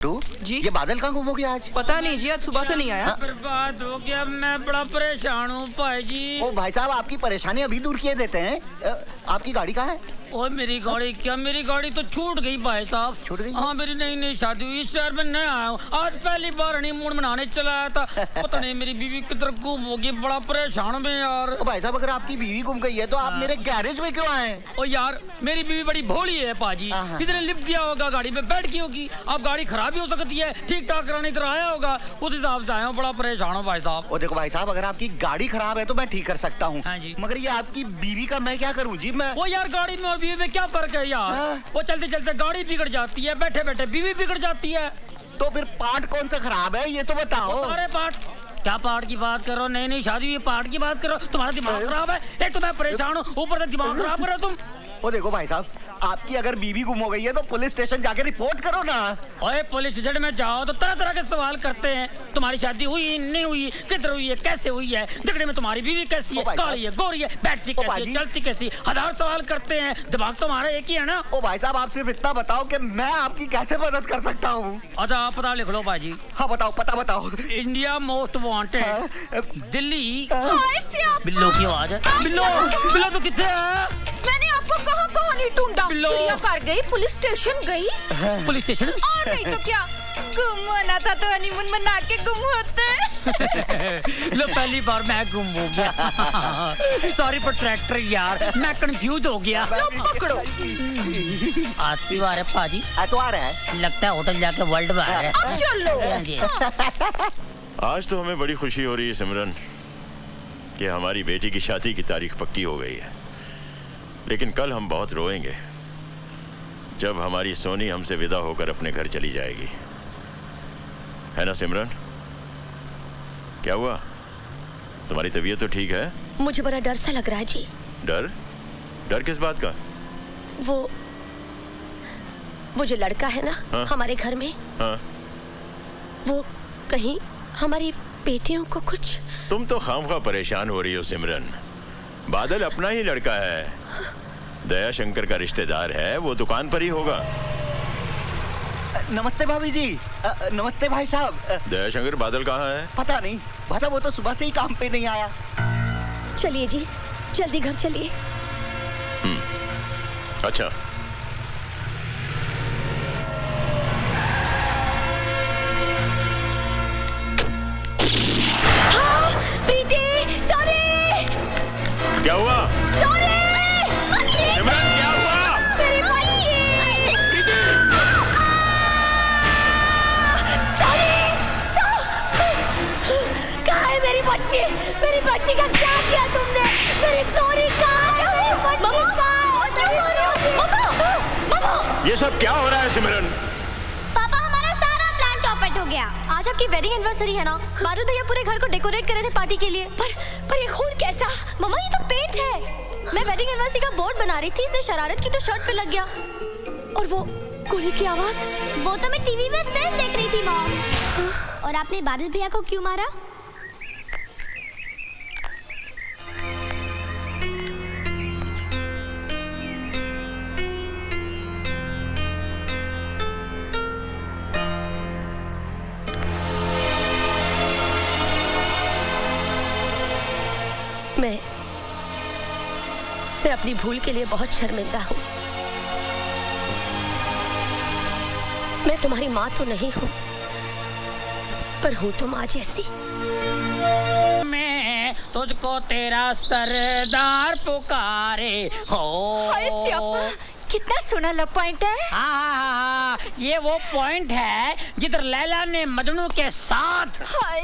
जी ये बादल कहाँ गुम हो गया आज? पता नहीं जी, आज सुबह से नहीं आया। बर्बाद हो गया, मैं बड़ा परेशान हूँ भाई जी। ओ भाई साहब, आपकी परेशानी अभी दूर किए देते हैं। आपकी गाड़ी कहाँ है? और मेरी गाड़ी क्या, मेरी गाड़ी तो छूट गई भाई साहब। छूट गई? हाँ, मेरी नई नई शादी हुई, इस शहर में नया आया हूँ, आज पहली बार हनीमून मनाने चला आया था। पता नहीं मेरी बीवी किधर गुम होगी, बड़ा परेशान में यार। ओ भाई साहब, अगर आपकी बीवी गुम गई है तो आप मेरे गैरेज में क्यों आए? ओ यार, मेरी बीवी बड़ी भोली है पाजी, किसी ने लिफ्ट दिया होगा, गाड़ी में बैठ गई होगी। अब गाड़ी खराब भी हो सकती है, ठीक ठाक कराने इधर आया होगा, उस हिसाब से आया हूँ, बड़ा परेशान हूँ भाई साहब। ओ देखो भाई साहब, अगर आपकी गाड़ी खराब है तो मैं ठीक कर सकता हूँ। हाँ जी। मगर ये आपकी बीवी का मैं क्या करूँ जी? मैं वो यार, गाड़ी में और बीवी में क्या फर्क है यार? वो चलते चलते गाड़ी बिगड़ जाती है, बैठे बैठे बीवी बिगड़ जाती है। तो फिर पार्ट कौन सा खराब है ये तो बताओ। सारे पार्ट। क्या पार्ट की बात करो? नई नई शादी हुई पार्ट की बात करो? तुम्हारा दिमाग खराब है? एक तो मैं परेशान हूँ, ऊपर से दिमाग खराब करो तुम। ओ देखो भाई साहब, आपकी अगर बीवी गुम हो गई है तो पुलिस स्टेशन जाके रिपोर्ट करो ना। ओए, पुलिस स्टेशन में जाओ तो तरह तरह के सवाल करते हैं। तुम्हारी शादी हुई नहीं हुई, किधर हुई है, कैसे हुई है, झगड़े में तुम्हारी बीवी कैसी है, काली है, गोरी है, बैठती कैसी है, चलती कैसी, हजार सवाल करते हैं। दिमाग तुम्हारा एक ही है ना? ओ भाई साहब, आप सिर्फ इतना बताओ कि मैं आपकी कैसे मदद कर सकता हूँ। अच्छा, आप पता लिख लो भाजी। हाँ बताओ, पता बताओ। India most wanted, Delhi. बिल्लो की आवाज है। बिल्लो, बिल्लो तो कितने है? मैंने आपको कहाँ कहाँ नहीं ढूंढा। बिल्लो। चिड़ियाघर गई, पुलिस स्टेशन गई, पुलिस स्टेशन? और नहीं तो क्या, गुम होना था तो हनीमून मना के गुम होते। लो, पहली बार मैं गुम हो गया। सॉरी फॉर ट्रैक्टर यार, मैं कंफ्यूज हो गया। पकड़ो। आज की बार है पाजी, एतवार है। लगता है होटल जाके वर्ल्ड बार है। अब चलो। जी। आज तो हमें बड़ी खुशी हो रही है सिमरन कि हमारी बेटी की शादी की तारीख पक्की हो गई है, लेकिन कल हम बहुत रोएंगे जब हमारी सोनी हमसे विदा होकर अपने घर चली जाएगी, है ना सिमरन? क्या हुआ, तुम्हारी तबीयत तो ठीक है? मुझे बड़ा डर सा लग रहा है जी। डर? डर किस बात का? वो जो लड़का है ना, हाँ? हमारे घर में, हाँ? वो कहीं हमारी बेटियों को कुछ। तुम तो खामखा परेशान हो रही हो सिमरन। बादल अपना ही लड़का है, दया शंकर का रिश्तेदार है, वो दुकान पर ही होगा। नमस्ते भाभी जी। नमस्ते भाई साहब। दया शंकर, बादल कहाँ है? पता नहीं भाई साहब, वो तो सुबह से ही काम पे नहीं आया। चलिए जी, जल्दी घर चलिए। अच्छा, प्रीति, सॉरी। क्या हुआ? सॉरी। सिमरन, क्या हुआ? मेरी बच्ची। कहाँ है मेरी बच्ची? मेरी बच्ची का क्या किया तुमने? मेरी सॉरी कहाँ है? ये सब क्या हो रहा है सिमरन? पापा, हमारा सारा प्लान चौपट हो गया। आज आपकी वेडिंग एनिवर्सरी है ना, बादल भैया पूरे घर को डेकोरेट कर रहे थे पार्टी के लिए। पर ये खून कैसा? मम्मा, ये तो पेंट है। मैं वेडिंग एनिवर्सरी का बोर्ड बना रही थी, इसने शरारत की तो शर्ट पे लग गया। और वो गोली की आवाज? वो तो मैं टीवी में फिल्म देख रही थी मॉम। और आपने बादल भैया को क्यों मारा? मैं अपनी भूल के लिए बहुत शर्मिंदा हूँ। मैं तुम्हारी माँ तो नहीं हूँ, पर हूँ तो माँ जैसी। मैं तुझको तेरा सरदार पुकारे हो। हाय स्यापा, कितना सोना लव पॉइंट है। हाँ, ये वो पॉइंट है जिधर लैला ने मजनू के साथ, हाय,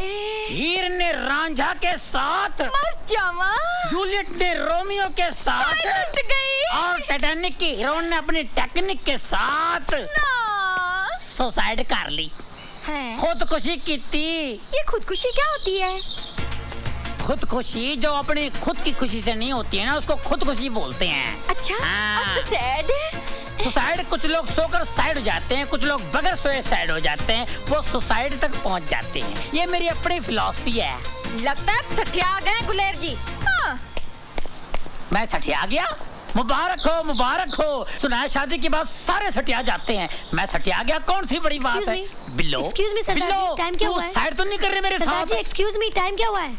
हीर ने रांझा के साथ, मस्त जावा, जूलियट ने रोमियो के साथ, लुट गई। और टाइटैनिक की हीरोइन ने अपनी टेक्निक के साथ सुसाइड कर ली, खुदकुशी की थी। ये खुदकुशी क्या होती है? खुदकुशी जो अपनी खुद की खुशी से नहीं होती है ना, उसको खुदकुशी बोलते हैं। अच्छा, हाँ। सैड। सुसाइड, कुछ लोग सोकर साइड हो जाते हैं, कुछ लोग बगैर सोए साइड हो जाते हैं, वो सुसाइड तक पहुंच जाते हैं। ये मेरी अपनी फिलॉसफी है। लगता है सठिया गए गुलेर जी। हाँ। मैं सठिया गया? मुबारक हो। सुना है शादी के बाद सारे सटिया जाते हैं, मैं सटिया गया, कौन सी बड़ी बात है। बिल्लो एक्सक्यूज मी सरदार जी, टाइम क्या हुआ है? साइड तो नहीं कर रहे मेरे सरदार साथ। जी एक्सक्यूज मी, टाइम क्या हुआ है?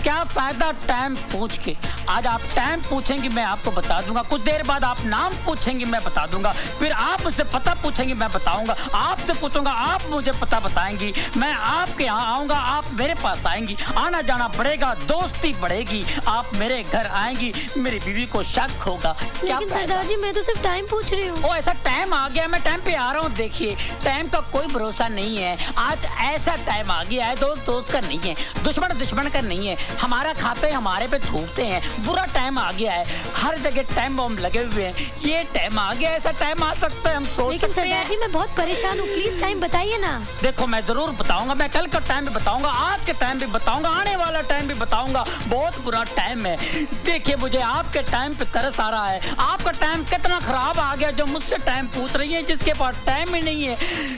क्या फायदा टाइम पूछ के। आज आप टाइम पूछेंगे मैं आपको बता दूंगा, कुछ देर बाद आप नाम पूछेंगे मैं बता दूंगा, फिर आप मुझसे पता पूछेंगे मैं बताऊंगा, आपसे पूछूंगा आप मुझे पता बताएंगी, मैं आपके यहाँ आऊंगा आप मेरे पास आएंगी, आना जाना बढ़ेगा, दोस्ती बढ़ेगी, आप मेरे घर आएंगी, मेरी बीवी को शक होगा। लेकिन सरदार जी मैं तो सिर्फ टाइम पूछ रही हूँ। ओ ऐसा टाइम आ गया, मैं टाइम पे आ रहा हूँ। देखिए टाइम का कोई भरोसा नहीं है, आज ऐसा टाइम आ गया है, दोस्त का नहीं है, दुश्मन का नहीं है, हमारा खाते हमारे पे थूकते हैं, बुरा टाइम आ गया है, हर जगह टाइम बम लगे हुए हैं, ये टाइम आ गया, ऐसा टाइम आ सकता है हम सोच लेकिन सकते हैं। सरदार जी मैं बहुत परेशान हूँ, प्लीज टाइम बताइए ना। देखो मैं जरूर बताऊंगा, मैं कल का टाइम भी बताऊंगा, आज के टाइम भी बताऊंगा, आने वाला टाइम भी बताऊंगा, बहुत बुरा टाइम है। देखिए मुझे आपके टाइम पे तरस आ रहा है, आपका टाइम कितना खराब आ गया जो मुझसे टाइम पूछ रही है, जिसके पास टाइम ही नहीं है।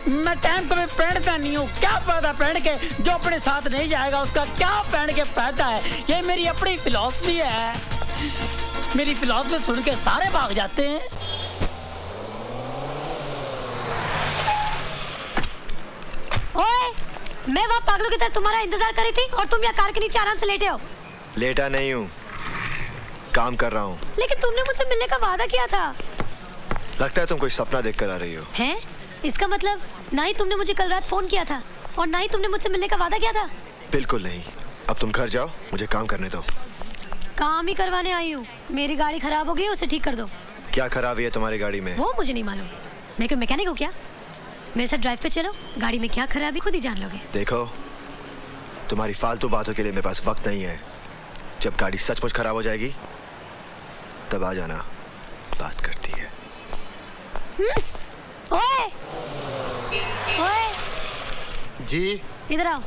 मैं टाइम कभी पहनता नहीं हूँ, क्या फायदा पहन के, जो अपने साथ नहीं जाएगा उसका क्या पहन के फायदा है। ये मेरी अपनी फिलॉसफी है, मेरी फिलॉसफी सुन के सारे भाग जाते हैं। ओए, मैं वहाँ पागलों की तरह तुम्हारा इंतजार कर रही थी और तुम यहाँ कार के नीचे आराम से लेटे हो। लेटा नहीं हूँ, काम कर रहा हूँ। लेकिन तुमने मुझसे मिलने का वादा किया था। लगता है तुम कोई सपना देख कर आ रही हो। हैं? इसका मतलब ना ही तुमने मुझे कल रात फोन किया था और ना ही तुमने मुझसे मिलने का वादा किया था। बिल्कुल नहीं। अब तुम घर जाओ, मुझे काम करने दो। काम ही करवाने आई हूँ। मेरी गाड़ी खराब हो गई, उसे ठीक कर दो। क्या खराबी है तुम्हारी गाड़ी में? वो मुझे नहीं मालूम, मैं कोई मैकेनिक हूँ क्या? मेरे साथ ड्राइव पे चलो, गाड़ी में क्या खराबी खुद ही जान लोगे। देखो तुम्हारी फालतू बातों के लिए मेरे पास वक्त नहीं है। जब गाड़ी सचमुच खराब हो जाएगी तब आ जाना, बात करती है। ओए! ओए! जी इधर आओ।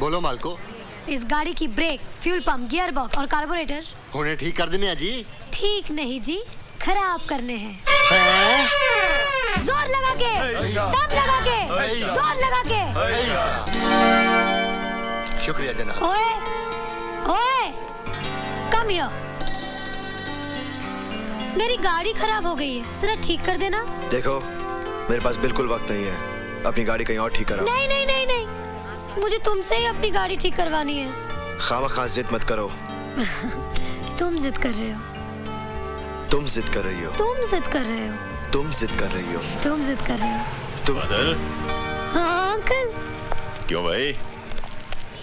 बोलो मालको। इस गाड़ी की brake, fuel pump, gear box और कार्बोरेटर होने ठीक कर देने हैं जी। ठीक नहीं जी, खराब करने हैं। जोर लगा के, दम लगा के, जोर लगा के। शुक्रिया जनाब। ओए, ओए, कम हियर। मेरी गाड़ी खराब हो गई है, जरा ठीक कर देना। देखो मेरे पास बिल्कुल वक्त नहीं है, अपनी गाड़ी कहीं और ठीक कराओ। नहीं नहीं नहीं नहीं, मुझे तुमसे ही अपनी गाड़ी ठीक करवानी है। खामखा जिद मत करो। तुम जिद कर रहे हो। तुम जिद कर रही हो। तुम जिद कर रहे हो। तुम जिद कर रही हो। तुम जिद कर रहे हो। तुम। बादल, हाँ अंकल। क्यों भाई,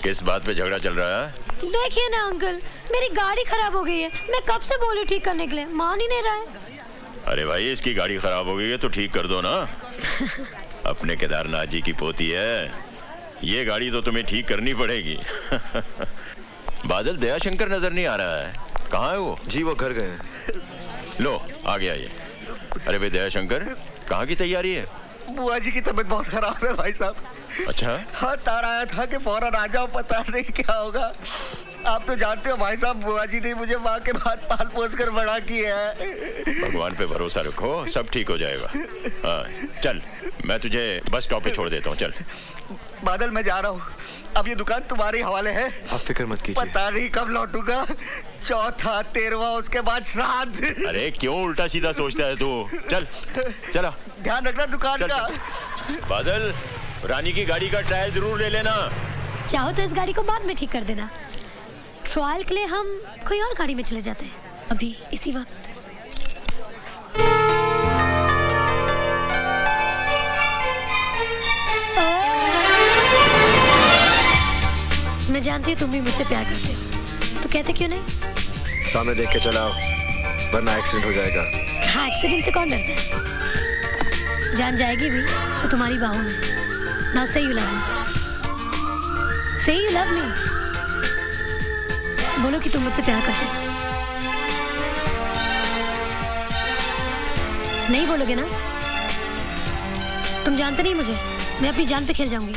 किस बात पे झगड़ा चल रहा है? देखिए ना अंकल, मेरी गाड़ी खराब हो गई है, मैं कब से बोली ठीक करने के लिए, मान ही नहीं रहा है। अरे भाई इसकी गाड़ी खराब हो गई है तो ठीक कर दो ना। अपने केदारनाथ जी की पोती है, ये गाड़ी तो तुम्हें ठीक करनी पड़ेगी। बादल दयाशंकर नजर नहीं आ रहा है, कहाँ है वो? जी वो घर गए हैं। लो आ गया ये। अरे भाई दयाशंकर, कहाँ की तैयारी है? बुआ जी की तबीयत बहुत खराब है भाई साहब। अच्छा हाँ, तार आया था कि फौरन आ जाओ, पता नहीं क्या होगा। आप तो जानते हो भाई साहब, बुआ जी ने मुझे माँ के बाद पाल पोस कर बड़ा किया है। भगवान पे भरोसा रखो, सब ठीक हो जाएगा। हाँ चल, मैं तुझे बस स्टॉप पे छोड़ देता हूँ, चल। बादल मैं जा रहा हूँ, अब ये दुकान तुम्हारे हवाले है। आप फिक्र मत कीजिए। पता नहीं कब लौटूंगा, चौथा, 13वां, उसके बाद श्राद्ध। अरे क्यों उल्टा सीधा सोचता है तू? चल चला, ध्यान रखना दुकान चल, का। चल। बादल, रानी की गाड़ी का ट्रायल जरूर ले लेना। चाहो तो इस गाड़ी को बाद में ठीक कर देना। ट्रायल के लिए हम कोई और गाड़ी में चले जाते हैं अभी इसी वक्त। मैं जानती हूँ तुम भी मुझसे प्यार करते हो, तो कहते क्यों नहीं? सामने देख के चलाओ वरना एक्सीडेंट हो जाएगा। हाँ, एक्सीडेंट से कौन डरता है? जान जाएगी भी तो तुम्हारी बाहों में। Now say you love me. Say you love me. बोलो कि तुम मुझसे प्यार करते हो। नहीं बोलोगे ना? तुम जानते नहीं मुझे, मैं अपनी जान पे खेल जाऊंगी।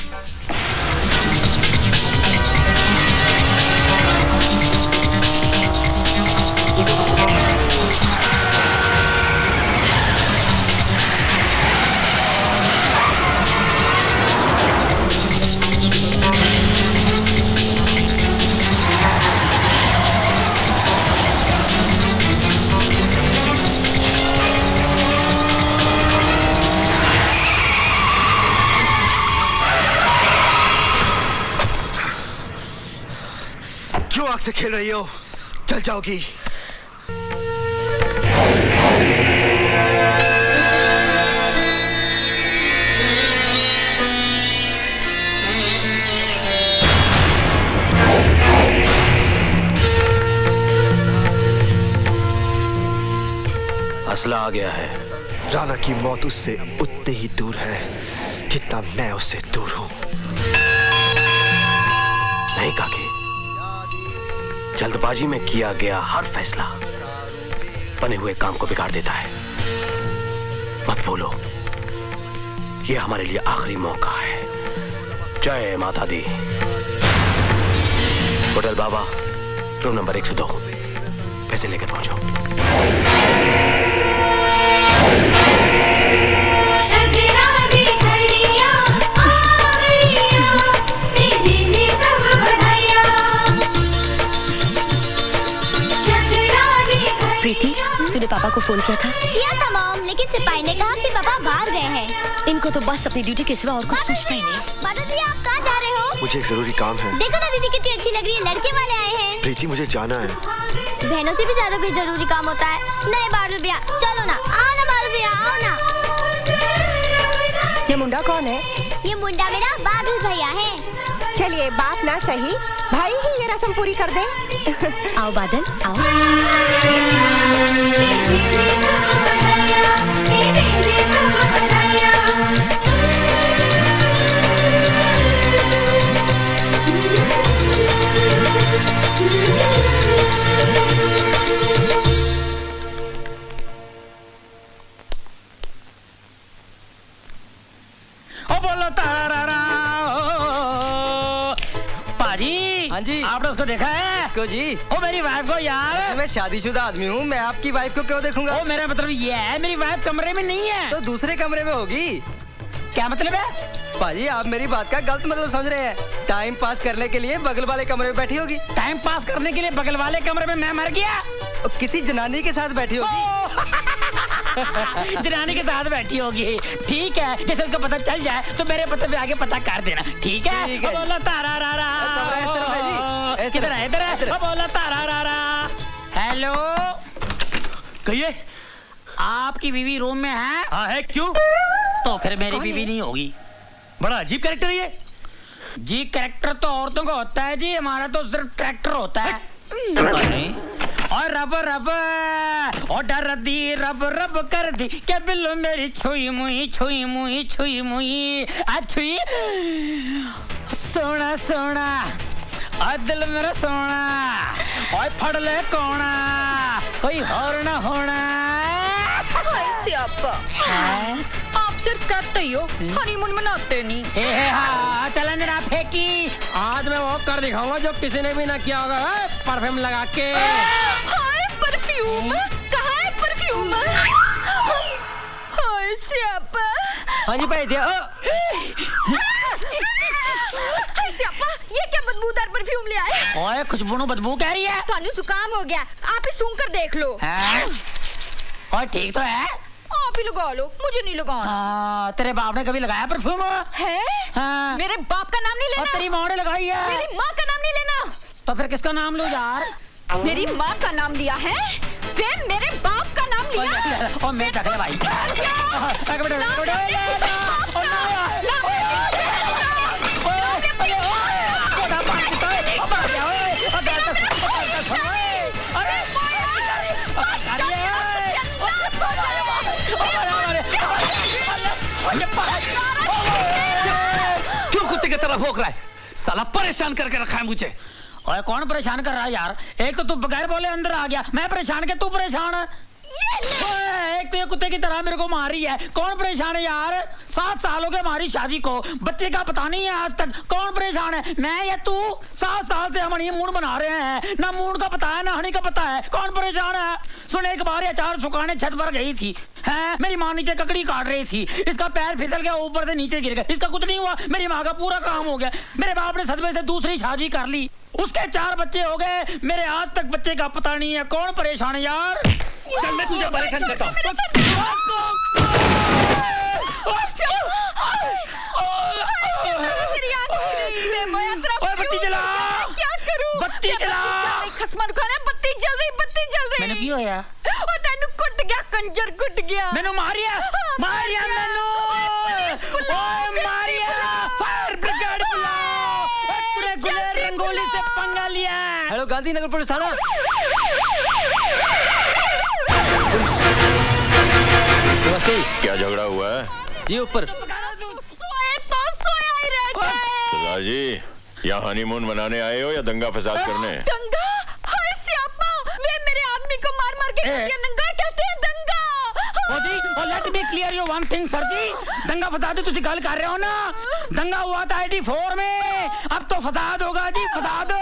मुझसे खेल रही हो, चल जाओगी। असला आ गया है। राणा की मौत उससे उतनी ही दूर है जितना मैं उससे दूर हूं। नहीं काके, जल्दबाजी में किया गया हर फैसला बने हुए काम को बिगाड़ देता है। मत भूलो, ये हमारे लिए आखिरी मौका है। जय माता दी। होटल बाबा, रूम नंबर 102, पैसे लेकर पहुंचो। प्रीति, तूने पापा को फोन किया था? किया था मॉम, लेकिन सिपाही ने कहा कि पापा बाहर गए हैं। इनको तो बस अपनी ड्यूटी के सिवा और कुछ सोचता ही नहीं। बादल भैया, आप कहाँ जा रहे हो? मुझे एक जरूरी काम है। देखो ना दीदी कितनी अच्छी लग रही है, लड़के वाले आए हैं। प्रीति, मुझे जाना है। बहनों से भी ज्यादा कोई जरूरी काम होता है। नहीं बादल भैया, चलो ना, आओ ना बादल भैया, आओ ना। ये मुंडा कौन है? ये मुंडा मेरा बादल भैया है। चलिए, बात ना सही, भाई ही ये रस्म पूरी कर दे। आओ बादल, आओ। बोलो तारा। पाजी, हाँ जी, आपने उसको देखा है? को जी? ओ मेरी वाइफ को यार। मैं शादीशुदा आदमी हूँ, मैं आपकी वाइफ को क्यों देखूंगा? ओ मेरा मतलब ये है, मेरी वाइफ कमरे में नहीं है। तो दूसरे कमरे में होगी। क्या मतलब है? पाजी, आप मेरी बात का गलत मतलब समझ रहे हैं। टाइम पास करने के लिए बगल वाले कमरे में बैठी होगी। टाइम पास करने के लिए बगल वाले कमरे में मैं मर गया? किसी जनानी के साथ बैठी होगी। जनानी के साथ बैठी होगी, ठीक है। जैसे उनको पता चल जाए तो मेरे पते पे आगे पता कर देना, ठीक है? ठीक है। बोला तारा रा रा। किधर है? इधर है। बोला तारा रा रा। हेलो, कहिए। आपकी बीवी रूम में है? हाँ है, क्यों? तो फिर मेरी बीवी नहीं होगी। बड़ा अजीब कैरेक्टर है ये। जी, कैरेक्टर तो औरतों का होता है जी, हमारा तो सिर्फ ट्रैक्टर होता है। और रब रब और डर दी रब रब कर दी क्या बिल्लो मेरी छुई मुई छुई मुई छुई मुई छुई। सोना सोना और दिल मेरा सोना और फड़ ले कोना कोई और ना होना। आप सिर्फ कहते ही हो, हनीमून मनाते नहीं। हाँ, चलन जरा फेंकी। आज मैं वो कर दिखाऊंगा जो किसी ने भी ना किया होगा। परफ्यूम लगा के। हाय परफ्यूम, कहाँ है परफ्यूम? हाय स्यापा। हाँ जी भाई, दिया। हाय स्यापा, ये क्या बदबूदार परफ्यूम ले आए? ओए, खुशबू बदबू कह रही है। थानू जुकाम हो गया, आप ही सूंघ कर देख लो। और ठीक तो है? आप ही लगा लो, मुझे नहीं लगाना। तेरे बाप ने कभी लगाया परफ्यूम? है? हाँ। मेरे बाप का नाम नहीं लेना। और तेरी माँ ने लगाई है। मेरी माँ का नाम नहीं लेना। तो फिर किसका नाम लो यार? मेरी माँ का नाम लिया है, फिर मेरे बाप का नाम लिया। और मैं टकले भाई। क्यों कुत्ते की तरह भौंक रहा है? साला परेशान करके रखा है मुझे। ओए, कौन परेशान कर रहा है यार? एक तो तू बगैर बोले अंदर आ गया, मैं परेशान के तू परेशान। एक तो ये कुत्ते की तरह मेरे को मार रही है। कौन परेशान है यार? 7 साल हो गए हमारी शादी को, बच्चे का पता नहीं है आज तक। कौन परेशान है, मैं या तू? 7 साल से हम हनीमून बना रहे हैं, ना मूड का पता है ना हनी का पता है। कौन परेशान है? सुन, एक बार अचार सुखाने छत पर गई थी, है मेरी माँ नीचे ककड़ी काट रही थी, इसका पैर फिसल गया, ऊपर से नीचे गिर गया। इसका कुछ नहीं हुआ, मेरी माँ का पूरा काम हो गया। मेरे बाप ने सदमे से दूसरी शादी कर ली, उसके 4 बच्चे हो गए, मेरे आज तक बच्चे का पता नहीं है। कौन परेशान है यार? चल मैं तुझे परेशान करता हूँ। बत्ती जला, बत्ती जला। की होया ओ तेनु कुट गया कंजर कुट गया मैनू मारिया मैनू ओए मारिया फायर ब्रिगेड बुलाओ पूरे गुलेर रंगोली से पंगा लिया। हेलो गांधीनगर पुलिस थाना। नमस्ते। क्या झगड़ा हुआ है? जी ऊपर। सोए तो सोया ही रह जाए। सरदार जी, यहाँ हनीमून मनाने आए हो या दंगा फसाद करने? दंगा? हाय सियापा, वे मेरे आदमी को मार मार के दंगा कहते हैं, दंगा। और let me clear you one thing sir ji, दंगा फसाद तुसी गल कर रहे हो ना, दंगा हुआ था 84 में, अब तो फसाद होगा जी, फसाद।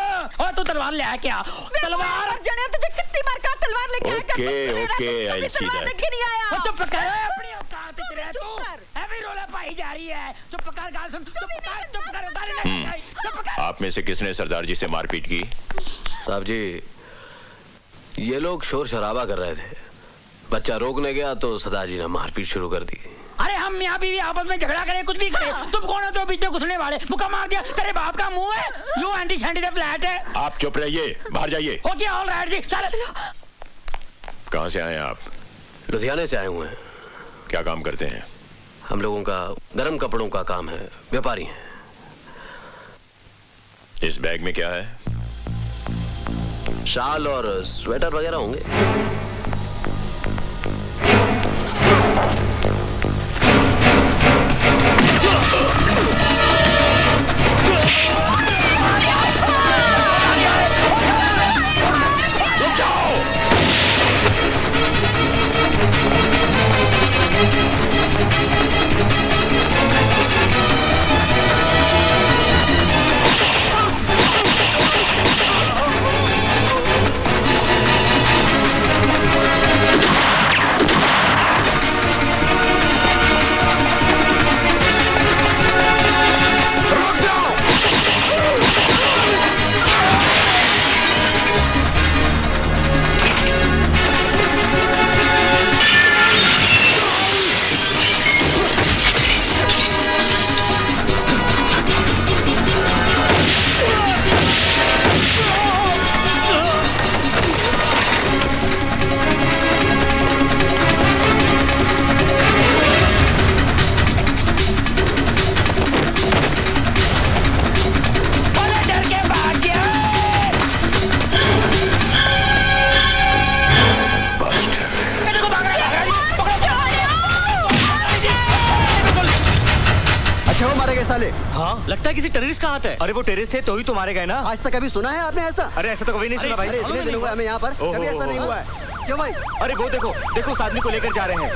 और तू तलवार ले क्या? तलवार जने तुझे कितनी बार कहा तलवार लेके आया कर। Okay I see that. लेके नहीं आया। चुप कर अपनी औकात में रह तू, हैवी रोला पाई जा रही है। चुप कर, गाल सुन, चुप कर गाली नहीं, चुप कर। आप में से किसने सरदार जी से मारपीट की? साहब जी, ये लोग शोर शराबा कर रहे थे, बच्चा रोकने गया तो सरदार जी ने मारपीट शुरू कर दी। अरे हम मियां बीवी आपस में झगड़ा करें, कुछ भी करें, तुम कौन हो तो बीच में घुसने वाले? मुक्का मार दिया, तेरे बाप का मुंह है, you anti shanty they flat है। आप चुप रहिए, बाहर जाइए। ओके ऑल राइट जी, चल। कहाँ से आए आप? लुधियाने से आए हुए हैं। क्या काम करते हैं? हम लोगों का गर्म कपड़ों का काम है, व्यापारी हैं। इस बैग में क्या है? शाल और स्वेटर वगैरह होंगे। साले। हाँ लगता है किसी टेररिस्ट का हाथ है। अरे वो टेररिस्ट थे तो ही तो मारे गए ना। आज तक कभी सुना है आपने ऐसा? अरे ऐसा तो कभी नहीं सुना भाई। इतने दिन हुए हमें यहाँ पर, कभी ऐसा नहीं हुआ है। क्यों भाई? अरे वो देखो देखो उस आदमी को लेकर जा रहे हैं।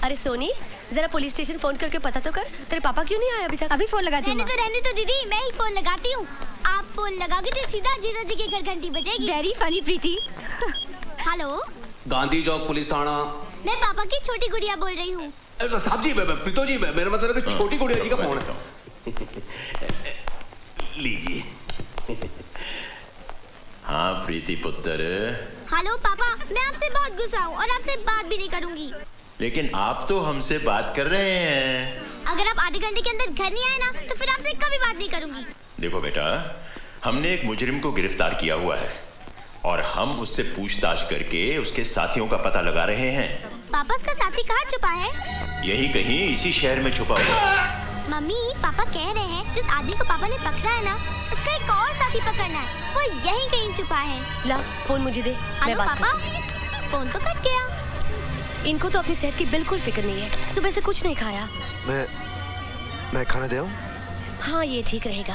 अरे सोनी, जरा पुलिस स्टेशन फोन करके पता तो कर, तेरे पापा क्यों नहीं आए अभी तक? अभी फोन लगाती हूँ। रहने तो दीदी, मैं ही फोन लगाती हूँ। आप फोन लगाओगे तो सीधा जीजा जी के घर घंटी बजेगी। वेरी फनी प्रीति। हेलो, गांधी चौक पुलिस थाना। मैं पापा की छोटी गुड़िया बोल रही हूँ। साहब जी, प्रीतो जी, मेरा मतलब है कि छोटी गुड़िया जी का फोन है। लीजिए। हाँ प्रीति पुत्र। हेलो पापा, मैं आपसे बहुत गुस्सा हूँ और आपसे बात भी नहीं करूँगी। लेकिन आप तो हमसे बात कर रहे हैं। अगर आप आधे घंटे के अंदर घर नहीं आए ना तो फिर आपसे कभी बात नहीं करूंगी। देखो बेटा, हमने एक मुजरिम को गिरफ्तार किया हुआ है और हम उससे पूछताछ करके उसके साथियों का पता लगा रहे हैं। पापा उसका साथी कहाँ छुपा है? यही कहीं इसी शहर में छुपा हुआ है। मम्मी, पापा कह रहे हैं जिस आदमी को पापा ने पकड़ा है ना, उसका एक और साथी पकड़ना है, वो यहीं कहीं छुपा है। ला फोन मुझे दे। हेलो पापा, फोन तो कट गया। इनको तो अपनी सेहत की बिल्कुल फिक्र नहीं है, सुबह से कुछ नहीं खाया। मैं खाना दे आऊं? हाँ ये ठीक रहेगा।